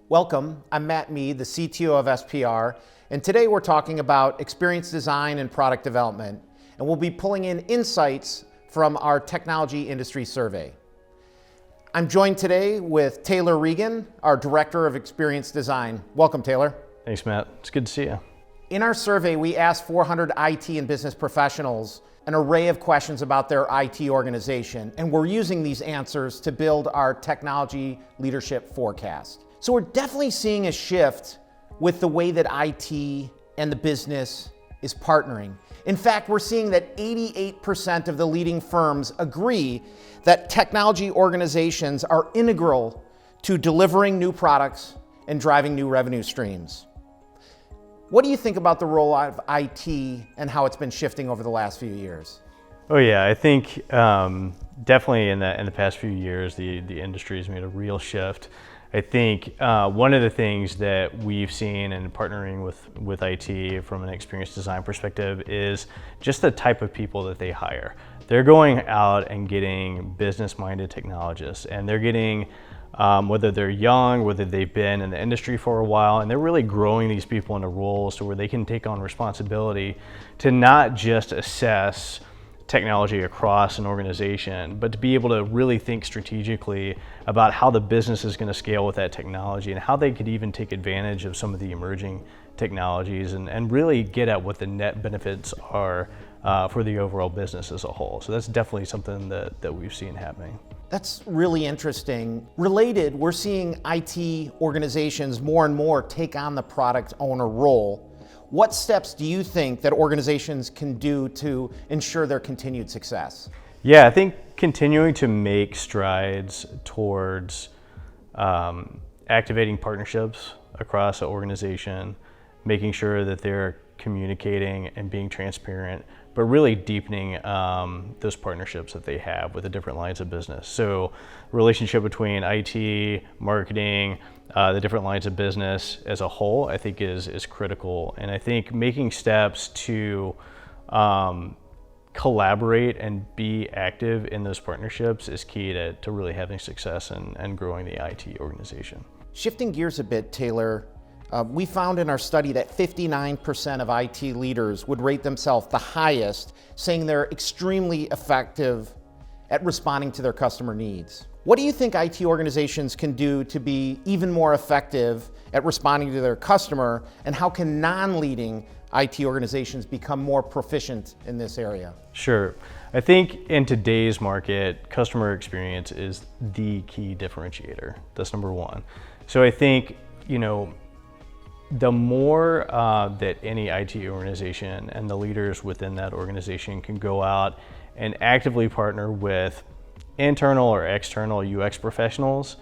Welcome, I'm Matt Mead, the CTO of SPR, and today we're talking about experience design and product development, and we'll be pulling in insights from our technology industry survey. I'm joined today with Taylor Regan, our Director of Experience Design. Welcome, Taylor. Thanks, Matt. It's good to see you. In our survey, we asked 400 IT and business professionals an array of questions about their IT organization, and we're using these answers to build our technology leadership forecast. So we're definitely seeing a shift with the way that IT and the business is partnering. In fact, we're seeing that 88% of the leading firms agree that technology organizations are integral to delivering new products and driving new revenue streams. What do you think about the role of IT and how it's been shifting over the last few years? Oh yeah, I think definitely in the past few years, the industry has made a real shift. I think one of the things that we've seen in partnering with IT from an experience design perspective is just the type of people that they hire. They're going out and getting business-minded technologists, and they're getting, whether they're young, whether they've been in the industry for a while, and they're really growing these people into roles to where they can take on responsibility to not just assess technology across an organization, but to be able to really think strategically about how the business is going to scale with that technology and how they could even take advantage of some of the emerging technologies and really get at what the net benefits are for the overall business as a whole. So that's definitely something that we've seen happening. That's really interesting. Related, we're seeing IT organizations more and more take on the product owner role. What steps do you think that organizations can do to ensure their continued success? Yeah, I think continuing to make strides towards activating partnerships across an organization, making sure that they're communicating and being transparent, but really deepening those partnerships that they have with the different lines of business. So relationship between IT, marketing, the different lines of business as a whole, I think is critical. And I think making steps to collaborate and be active in those partnerships is key to really having success and growing the IT organization. Shifting gears a bit, Taylor, we found in our study that 59% of IT leaders would rate themselves the highest, saying they're extremely effective at responding to their customer needs. What do you think IT organizations can do to be even more effective at responding to their customer, and how can non-leading IT organizations become more proficient in this area? Sure. I think in today's market, customer experience is the key differentiator. That's number one. So I think, the more that any IT organization and the leaders within that organization can go out and actively partner with internal or external UX professionals,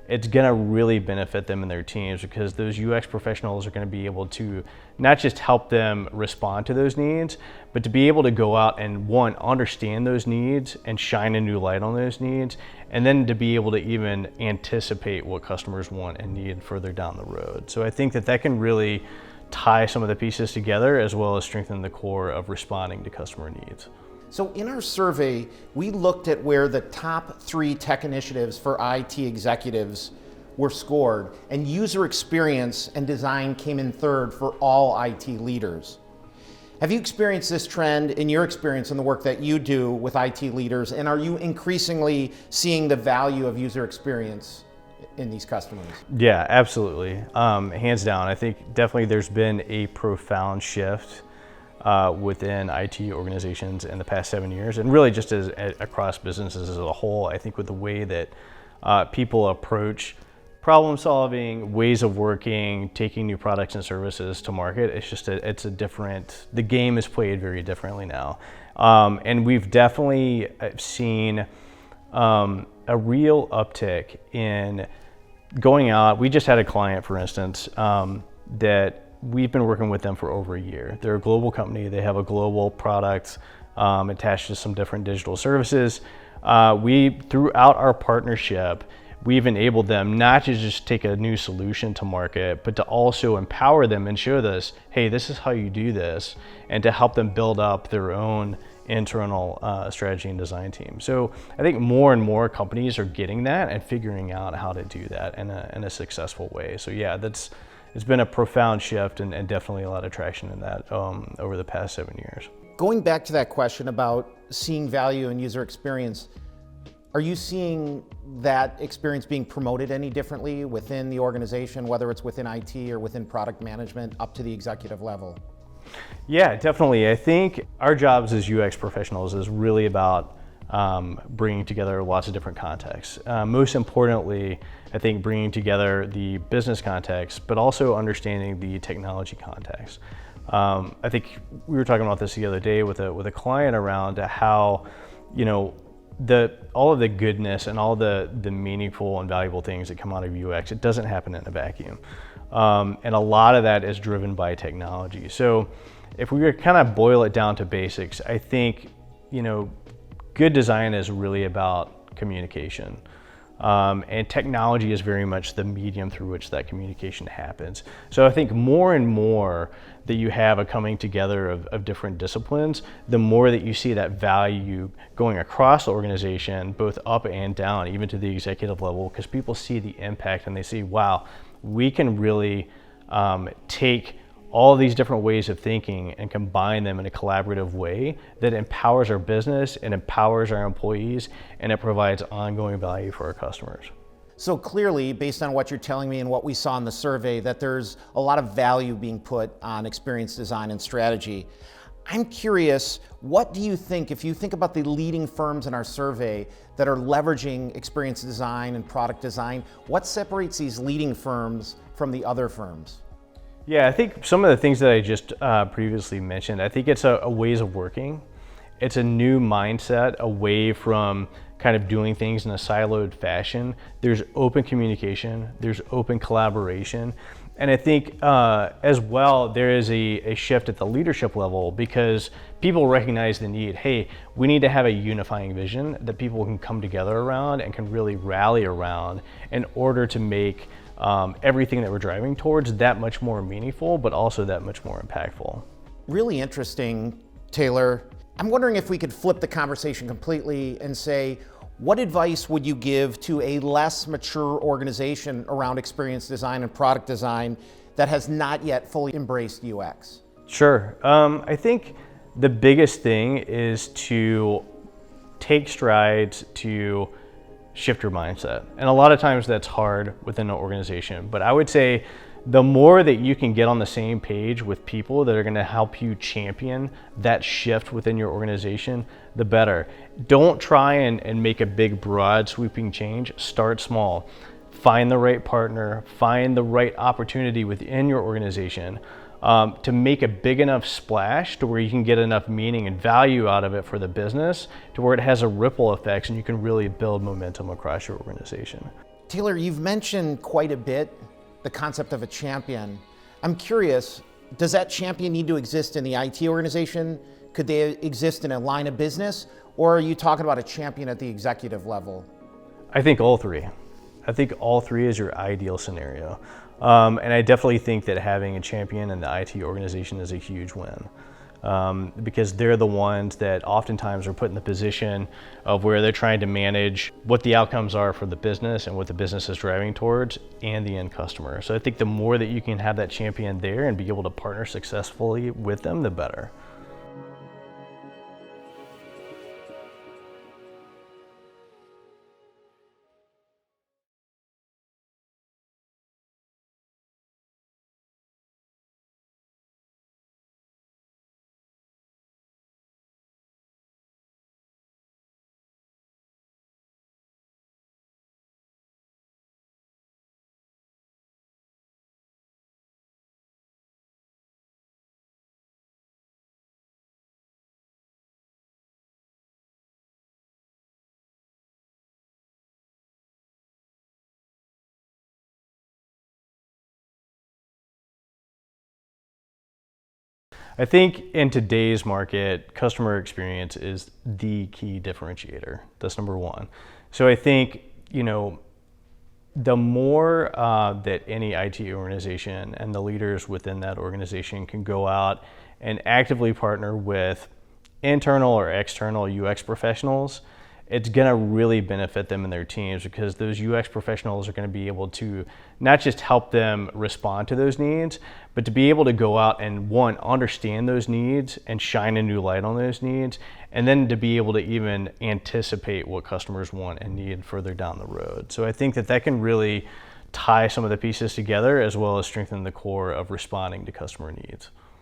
it's going to really benefit them and their teams, because those UX professionals are going to be able to not just help them respond to those needs, but to be able to go out and, one, understand those needs and shine a new light on those needs, and then to be able to even anticipate what customers want and need further down the road. So I think that can really tie some of the pieces together, as well as strengthen the core of responding to customer needs. So in our survey, we looked at where the top 3 tech initiatives for IT executives were scored, and user experience and design came in third for all IT leaders. Have you experienced this trend in your experience in the work that you do with IT leaders, and are you increasingly seeing the value of user experience in these customers? Yeah, absolutely. Hands down, I think definitely there's been a profound shift within IT organizations in the past 7 years, and really just across businesses as a whole. I think with the way that people approach problem solving, ways of working, taking new products and services to market, the game is played very differently now. And we've definitely seen a real uptick in going out. We just had a client, for instance, that we've been working with them for over a year. They're a global company. They have a global product attached to some different digital services. Throughout our partnership, we've enabled them not to just take a new solution to market, but to also empower them and show this, hey, this is how you do this, and to help them build up their own internal strategy and design team. So I think more and more companies are getting that and figuring out how to do that in a successful way. So yeah, it's been a profound shift and definitely a lot of traction in that over the past 7 years. Going back to that question about seeing value in user experience, are you seeing that experience being promoted any differently within the organization, whether it's within IT or within product management up to the executive level? Yeah, definitely. I think our jobs as UX professionals is really about bringing together lots of different contexts. Most importantly, I think bringing together the business context, but also understanding the technology context. I think we were talking about this the other day with a client around how, all of the goodness and all the meaningful and valuable things that come out of UX, it doesn't happen in a vacuum. And a lot of that is driven by technology. So if we were kind of boil it down to basics, I think, good design is really about communication. And technology is very much the medium through which that communication happens. So I think more and more that you have a coming together of different disciplines, the more that you see that value going across the organization, both up and down, even to the executive level, because people see the impact and they see, wow, we can really take all these different ways of thinking and combine them in a collaborative way that empowers our business and empowers our employees, and it provides ongoing value for our customers. So clearly, based on what you're telling me and what we saw in the survey, that there's a lot of value being put on experience design and strategy. I'm curious, what do you think, if you think about the leading firms in our survey that are leveraging experience design and product design, what separates these leading firms from the other firms? Yeah, I think some of the things that I just previously mentioned, I think it's a ways of working. It's a new mindset away from kind of doing things in a siloed fashion. There's open communication, there's open collaboration. And I think as well, there is a shift at the leadership level because people recognize the need. Hey, we need to have a unifying vision that people can come together around and can really rally around in order to make everything that we're driving towards that much more meaningful, but also that much more impactful. Really interesting, Taylor. I'm wondering if we could flip the conversation completely and say, what advice would you give to a less mature organization around experience design and product design that has not yet fully embraced UX? Sure. I think the biggest thing is to take strides to shift your mindset. And a lot of times that's hard within an organization, but I would say the more that you can get on the same page with people that are going to help you champion that shift within your organization, the better. Don't try and make a big, broad, sweeping change. Start small. Find the right partner, find the right opportunity within your organization to make a big enough splash to where you can get enough meaning and value out of it for the business to where it has a ripple effect and you can really build momentum across your organization. Taylor, you've mentioned quite a bit the concept of a champion. I'm curious, does that champion need to exist in the IT organization? Could they exist in a line of business? Or are you talking about a champion at the executive level? I think all three. I think all three is your ideal scenario. And I definitely think that having a champion in the IT organization is a huge win. Because they're the ones that oftentimes are put in the position of where they're trying to manage what the outcomes are for the business and what the business is driving towards and the end customer. So I think the more that you can have that champion there and be able to partner successfully with them, the better. I think in today's market, customer experience is the key differentiator. That's number one. So I think, the more that any IT organization and the leaders within that organization can go out and actively partner with internal or external UX professionals, it's going to really benefit them and their teams, because those UX professionals are going to be able to not just help them respond to those needs, but to be able to go out and, one, understand those needs and shine a new light on those needs, and then to be able to even anticipate what customers want and need further down the road. So I think that can really tie some of the pieces together, as well as strengthen the core of responding to customer needs.